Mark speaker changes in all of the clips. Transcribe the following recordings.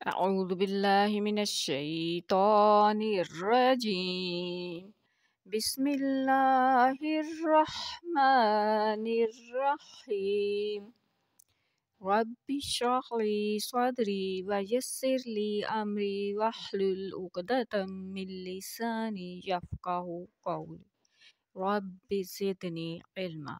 Speaker 1: أعوذ بالله من الشيطان الرجيم. بسم الله الرحمن الرحيم. رب اشرح لي صدري ويسر لي أمري واحلل عقدة من لساني يفقه قولي. رب زدني علما.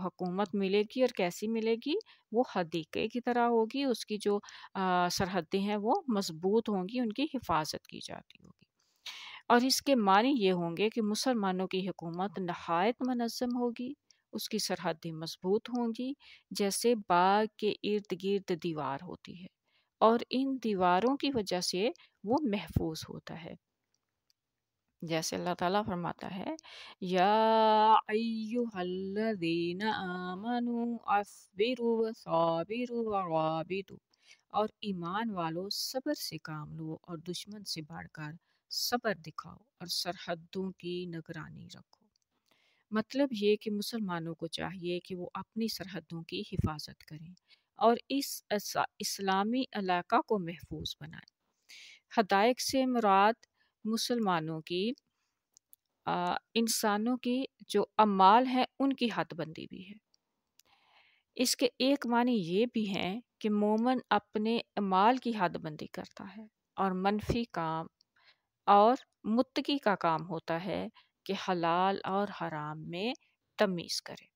Speaker 1: حکومت ملے گی اور کیسی ملے گی؟ وہ حدیقے کی طرح ہوگی، اس کی جو سرحدیں ہیں وہ مضبوط ہوں گی، ان کی حفاظت کی جاتی ہوگی۔ اور اس کے معنی یہ ہوں گے کہ مسلمانوں کی حکومت نہایت منظم ہوگی، اس کی سرحدیں مضبوط ہوں گی، جیسے باغ کے ارد گرد دیوار ہوتی ہے، اور ان دیواروں کی وجہ سے وہ محفوظ ہوتا ہے۔ جیسے اللہ تعالیٰ فرماتا ہے یا ایہا الذین آمنوا اصبروا وصابروا ورابطوا، اور ایمان والو صبر سے کام لو اور دشمن سے بڑھ کر صبر دکھاؤ اور سرحدوں کی نگرانی رکھو۔ مطلب یہ کہ مسلمانوں کو چاہیے کہ وہ اپنی سرحدوں کی حفاظت کریں اور اس اسلامی علاقہ کو محفوظ بنائیں۔ حدائق سے مراد مسلمانوں کی انسانوں کی جو اعمال ہیں ان کی حد بندی بھی ہے۔ اس کے ایک معنی یہ بھی ہیں کہ مومن اپنے اعمال کی حد بندی کرتا ہے، اور منفی کام اور متقی کا کام ہوتا ہے کہ حلال اور حرام میں تمیز کرے۔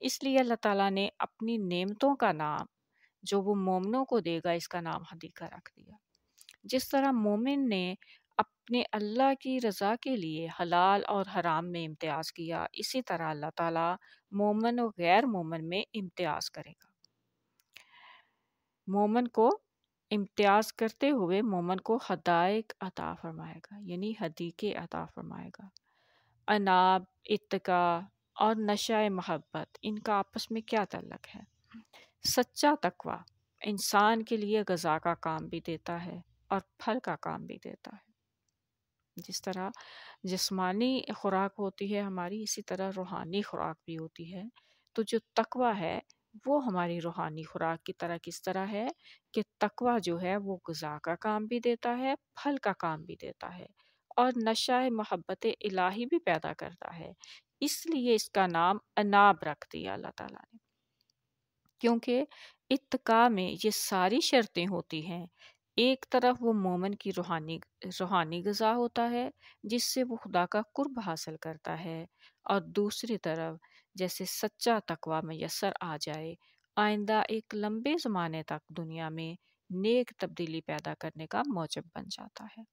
Speaker 1: اس لیے اللہ تعالیٰ نے اپنی نعمتوں کا نام جو وہ مومنوں کو دے گا اس کا نام حدیقہ رکھ دیا۔ جس طرح مومن نے اپنے اللہ کی رضا کے لیے حلال اور حرام میں امتیاز کیا، اسی طرح اللہ تعالیٰ مومن اور غیر مومن میں امتیاز کرے گا۔ مومن کو امتیاز کرتے ہوئے مومن کو حدائق عطا فرمائے گا، یعنی حدیقے عطا فرمائے گا۔ اناب، اتقا اور نشہ محبت، ان کا آپس میں کیا تعلق ہے؟ سچا تقوی انسان کے لیے غذا کا کام بھی دیتا ہے اور پھل کا کام بھی دیتا ہے۔ جس طرح جسمانی خوراک ہوتی ہے ہماری، اسی طرح روحانی خوراک بھی ہوتی ہے۔ تو جو تقوی ہے وہ ہماری روحانی خوراک کی طرح کس طرح ہے کہ تقوی جو ہے وہ غذا کا کام بھی دیتا ہے، پھل کا کام بھی دیتا ہے، اور نشہ محبت الہی بھی پیدا کرتا ہے۔ اس لیے اس کا نام اناب رکھ دیا اللہ تعالیٰ نے، کیونکہ اتقاء میں یہ ساری شرطیں ہوتی ہیں۔ ایک طرف وہ مومن کی روحانی غذا ہوتا ہے جس سے وہ خدا کا قرب حاصل کرتا ہے، اور دوسری طرف جیسے سچا تقوی میسر آ جائے، آئندہ ایک لمبے زمانے تک دنیا میں نیک تبدیلی پیدا کرنے کا موجب بن جاتا ہے۔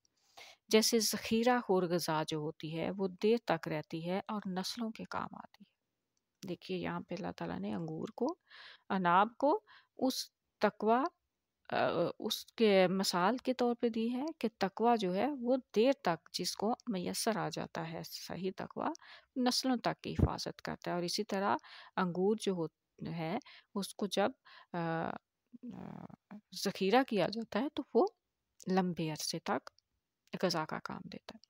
Speaker 1: جیسے ذخیرہ خور غذا جو ہوتی ہے وہ دیر تک رہتی ہے اور نسلوں کے کام آتی ہے۔ دیکھیے یہاں پہ اللہ تعالیٰ نے انگور کو، اناب کو اس تقوی اس کے مثال کے طور پہ دی ہے کہ تقوی جو ہے وہ دیر تک جس کو میسر آ جاتا ہے، صحیح تقوی نسلوں تک کی حفاظت کرتا ہے۔ اور اسی طرح انگور جو ہے اس کو جب ذخیرہ کیا جاتا ہے تو وہ لمبے عرصے تک غذا کا کام دیتا ہے۔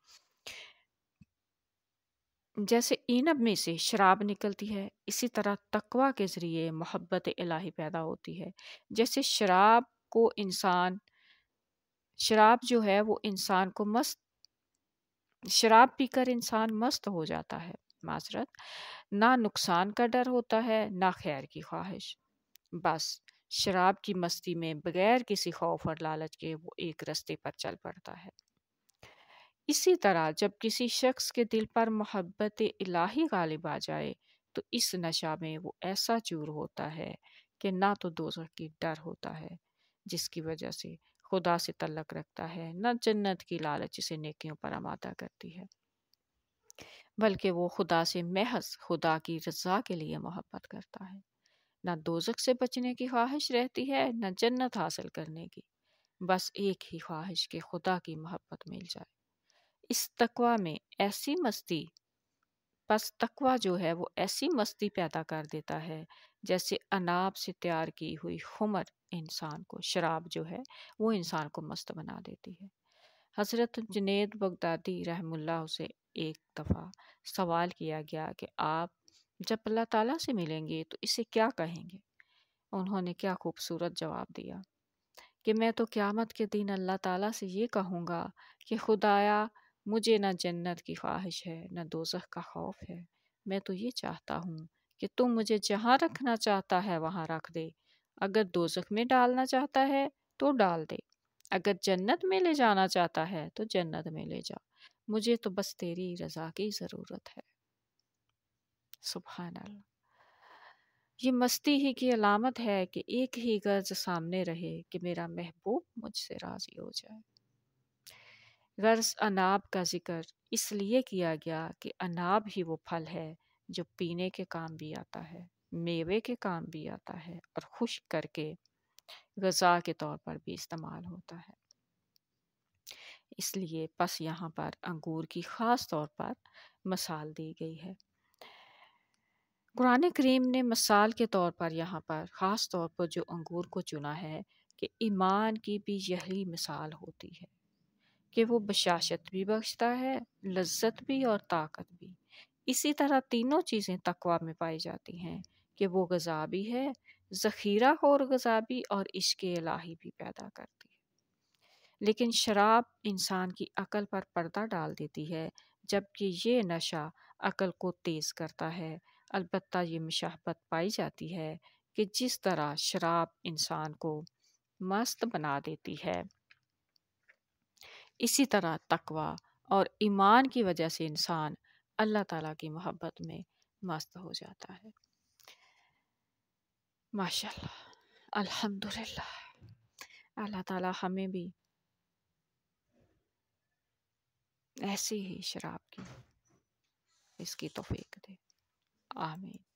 Speaker 1: جیسے اینب میں سے شراب نکلتی ہے، اسی طرح تقوی کے ذریعے محبت الہی پیدا ہوتی ہے۔ جیسے شراب جو ہے وہ انسان کو شراب پی کر انسان مست ہو جاتا ہے، معذرت، نہ نقصان کا ڈر ہوتا ہے نہ خیر کی خواہش، بس شراب کی مستی میں بغیر کسی خوف اور لالچ کے وہ ایک رستے پر چل پڑتا ہے۔ اسی طرح جب کسی شخص کے دل پر محبت الہی غالب آ جائے تو اس نشہ میں وہ ایسا چور ہوتا ہے کہ نہ تو دوزخ کی ڈر ہوتا ہے جس کی وجہ سے خدا سے تعلق رکھتا ہے، نہ جنت کی لالچ اسے نیکیوں پر آمادہ کرتی ہے، بلکہ وہ خدا سے محض خدا کی رضا کے لیے محبت کرتا ہے۔ نہ دوزخ سے بچنے کی خواہش رہتی ہے نہ جنت حاصل کرنے کی، بس ایک ہی خواہش کہ خدا کی محبت مل جائے۔ اس تقوی میں ایسی مستی، بس تقوی جو ہے وہ ایسی مستی پیدا کر دیتا ہے جیسے اناب سے تیار کی ہوئی خمر انسان کو، شراب جو ہے وہ انسان کو مست بنا دیتی ہے۔ حضرت جنید بغدادی رحم اللہ سے ایک دفعہ سوال کیا گیا کہ آپ جب اللہ تعالیٰ سے ملیں گے تو اسے کیا کہیں گے؟ انہوں نے کیا خوبصورت جواب دیا کہ میں تو قیامت کے دن اللہ تعالیٰ سے یہ کہوں گا کہ خدایا مجھے نہ جنت کی خواہش ہے نہ دوزخ کا خوف ہے، میں تو یہ چاہتا ہوں کہ تم مجھے جہاں رکھنا چاہتا ہے وہاں رکھ دے، اگر دوزخ میں ڈالنا چاہتا ہے تو ڈال دے، اگر جنت میں لے جانا چاہتا ہے تو جنت میں لے جا، مجھے تو بس تیری رضا کی ضرورت ہے۔ سبحان اللہ۔ یہ مستی ہی کی علامت ہے کہ ایک ہی غرض سامنے رہے کہ میرا محبوب مجھ سے راضی ہو جائے۔ غرض اناب کا ذکر اس لیے کیا گیا کہ اناب ہی وہ پھل ہے جو پینے کے کام بھی آتا ہے، میوے کے کام بھی آتا ہے اور خشک کر کے غذا کے طور پر بھی استعمال ہوتا ہے۔ اس لیے پس یہاں پر انگور کی خاص طور پر مثال دی گئی ہے۔ قرآن کریم نے مثال کے طور پر یہاں پر خاص طور پر جو انگور کو چنا ہے کہ ایمان کی بھی یہی مثال ہوتی ہے کہ وہ بشاشت بھی بخشتا ہے، لذت بھی اور طاقت بھی۔ اسی طرح تینوں چیزیں تقویٰ میں پائی جاتی ہیں کہ وہ غذا بھی ہے، ذخیرہ خور غذا بھی اور عشق الہی بھی پیدا کرتی ہے۔ لیکن شراب انسان کی عقل پر پردہ ڈال دیتی ہے، جبکہ یہ نشہ عقل کو تیز کرتا ہے۔ البتہ یہ مشابہت پائی جاتی ہے کہ جس طرح شراب انسان کو مست بنا دیتی ہے، اسی طرح تقویٰ اور ایمان کی وجہ سے انسان اللہ تعالیٰ کی محبت میں مست ہو جاتا ہے۔ ماشاءاللہ، الحمدللہ، اللہ تعالیٰ ہمیں بھی ایسی ہی شراب کی اس کی توفیق دے۔ آمین۔